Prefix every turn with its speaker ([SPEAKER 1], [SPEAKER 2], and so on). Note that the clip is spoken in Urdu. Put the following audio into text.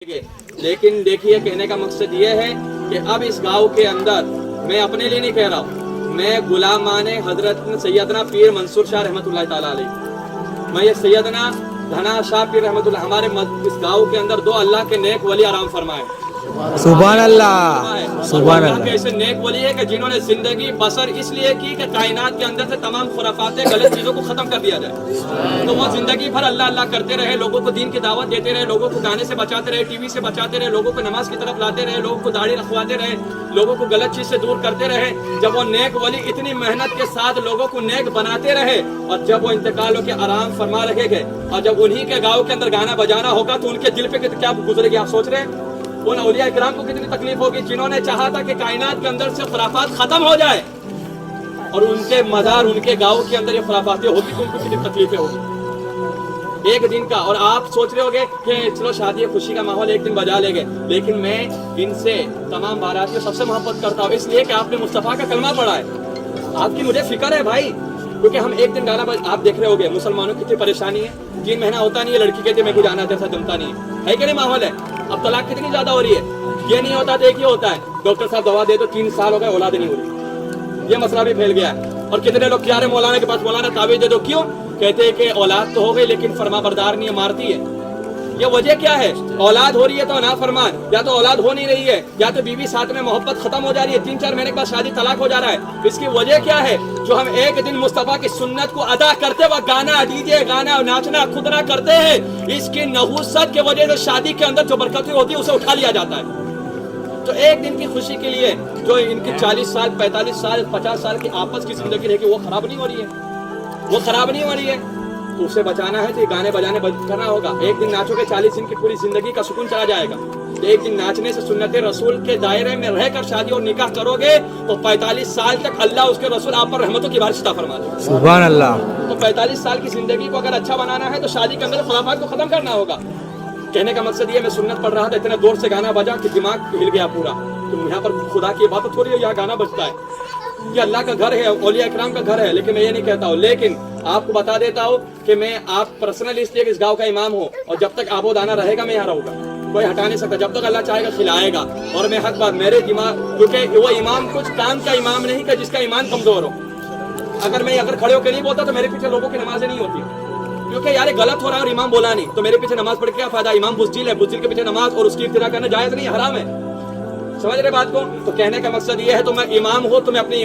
[SPEAKER 1] لیکن دیکھیے کہنے کا مقصد یہ ہے کہ اب اس گاؤں کے اندر میں اپنے لیے نہیں کہہ رہا ہوں، میں غلامان حضرت سیدنا پیر منصور شاہ رحمۃ اللہ تعالیٰ علیہ، میں یہ سیدنا دھنا شاہ پیر رحمۃ اللہ، ہمارے اس گاؤں کے اندر دو اللہ کے نیک ولی آرام فرمائے،
[SPEAKER 2] سبحان اللہ، سبحان
[SPEAKER 1] اللہ کے
[SPEAKER 2] اللہ۔
[SPEAKER 1] ایسے نیک ولی ہے کہ جنہوں نے زندگی بسر اس لیے کی کہ کائنات کے اندر سے تمام خرافات غلط چیزوں کو ختم کر دیا جائے، تو وہ زندگی بھر اللہ اللہ کرتے رہے، لوگوں کو دین کی دعوت دیتے رہے، لوگوں کو گانے سے بچاتے رہے، ٹی وی سے بچاتے رہے، لوگوں کو نماز کی طرف لاتے رہے، لوگوں کو داڑھی رکھواتے رہے، لوگوں کو غلط چیز سے دور کرتے رہے۔ جب وہ نیک ولی اتنی محنت کے ساتھ لوگوں کو نیک بناتے رہے اور جب وہ انتقال ہو کے آرام فرما رہے گئے اور جب انہی کے گاؤں کے اندر گانا بجانا ہوگا تو ان کے دل پہ کیا گزرے گی، آپ سوچ رہے ہیں؟ ان اولیاء کرام کو کتنی تکلیف ہوگی جنہوں نے چاہا تھا کہ کائنات کے اندر سے خرافات ختم ہو جائے، اور ان کے مزار ان کے گاؤں کے اندر یہ خرافاتیں ہوگی تو ان کو کتنی تکلیفیں ہوگی ایک دن کا۔ اور آپ سوچ رہے ہوگے کہ چلو شادی خوشی کا ماحول ایک دن بجا لے گئے، لیکن میں ان سے تمام باراتیوں سب سے محبت کرتا ہوں، اس لیے کہ آپ نے مصطفیٰ کا کلمہ پڑھا ہے، آپ کی مجھے فکر ہے بھائی، کیونکہ ہم ایک دن گانا آپ دیکھ رہے ہوگے مسلمانوں کی کتنی پریشانی ہے، 3 مہینہ ہوتا نہیں ہے، لڑکی کہتی ہے میں کو جانا تھا جمتا نہیں ہے کہ نہیں ماحول ہے، اب طلاق کتنی زیادہ ہو رہی ہے، یہ نہیں ہوتا تو ایک ہی ہوتا ہے ڈاکٹر صاحب دوا دے تو 3 سال ہو گئے اولاد نہیں ہو رہی، یہ مسئلہ بھی پھیل گیا ہے۔ اور کتنے لوگ کیا رہے مولانا کے پاس، مولانا تعویذ دے دو، کیوں کہتے ہیں کہ اولاد تو ہو گئی لیکن فرما بردار نہیں ہے، مارتی ہے۔ یہ وجہ کیا ہے؟ اولاد ہو رہی ہے تو نافرمان، یا تو اولاد ہو نہیں رہی ہے، یا تو بیوی ساتھ میں محبت ختم ہو جا رہی ہے، 3-4 مہینے کے بعد شادی طلاق ہو جا رہا ہے۔ اس کی وجہ کیا ہے؟ جو ہم ایک دن مصطفیٰ کی سنت کو ادا کرتے وقت گانا ڈیجے گانا ناچنا خودنا کرتے ہیں، اس کی نحوست کی وجہ سے شادی کے اندر جو برکتیں ہوتی ہے اسے اٹھا لیا جاتا ہے۔ تو ایک دن کی خوشی کے لیے جو ان کی 40 سال 45 سال 50 سال کی آپس کی زندگی رہے گی وہ خراب نہیں ہو رہی ہے، وہ خراب نہیں ہو رہی ہے، تو اسے بچانا ہے تو یہ گانے بجانے بند کرنا ہوگا۔ ایک دن ناچو گے 40 دن کی پوری زندگی کا سکون چلا جائے گا، ایک دن ناچنے سے سنت رسول کے دائرے میں رہ کر شادی اور نکاح کرو گے تو 45 سال تک اللہ اس کے رسول آپ پر رحمتوں کی بارش عطا فرما دے گا۔
[SPEAKER 2] سبحان اللہ۔
[SPEAKER 1] تو 45 سال کی زندگی کو اگر اچھا بنانا ہے تو شادی کے اندر خرافات کو ختم کرنا ہوگا۔ کہنے کا مقصد یہ میں سنت پڑھ رہا تھا، اتنے دور سے گانا بجا کہ دماغ ہل گیا پورا، تو یہاں پر خدا کی عبادت ہو رہی ہے، یہاں گانا بجتا ہے، یہ اللہ کا گھر ہے، اولیاء اکرام کا گھر ہے، لیکن میں یہ نہیں کہتا ہوں۔ لیکن آپ کو بتا دیتا ہوں کہ میں آپ پرسنلی اس لیے کہ اس گاؤں کا امام ہوں، اور جب تک آب و دانہ رہے گا میں یہاں رہوں گا، کوئی ہٹا نہیں سکتا، جب تک اللہ چاہے گا کھلائے گا۔ اور میں حق بات میرے دماغ، کیونکہ وہ امام کچھ کام کا امام نہیں کہ جس کا ایمان کمزور ہو، اگر کھڑے ہو کے نہیں بولتا تو میرے پیچھے لوگوں کی نمازیں نہیں ہوتی، کیونکہ یار غلط ہو رہا ہے اور امام بولا نہیں تو میرے پیچھے نماز پڑھ کے کیا فائدہ؟ امام بزدل ہے، بزدل کے پیچھے نماز اور اس کی ابتدا کرنا جائز نہیں، حرام ہے، سمجھ رہے بات کو؟ تو کہنے کا مقصد یہ ہے تو میں امام ہوں تو میں اپنی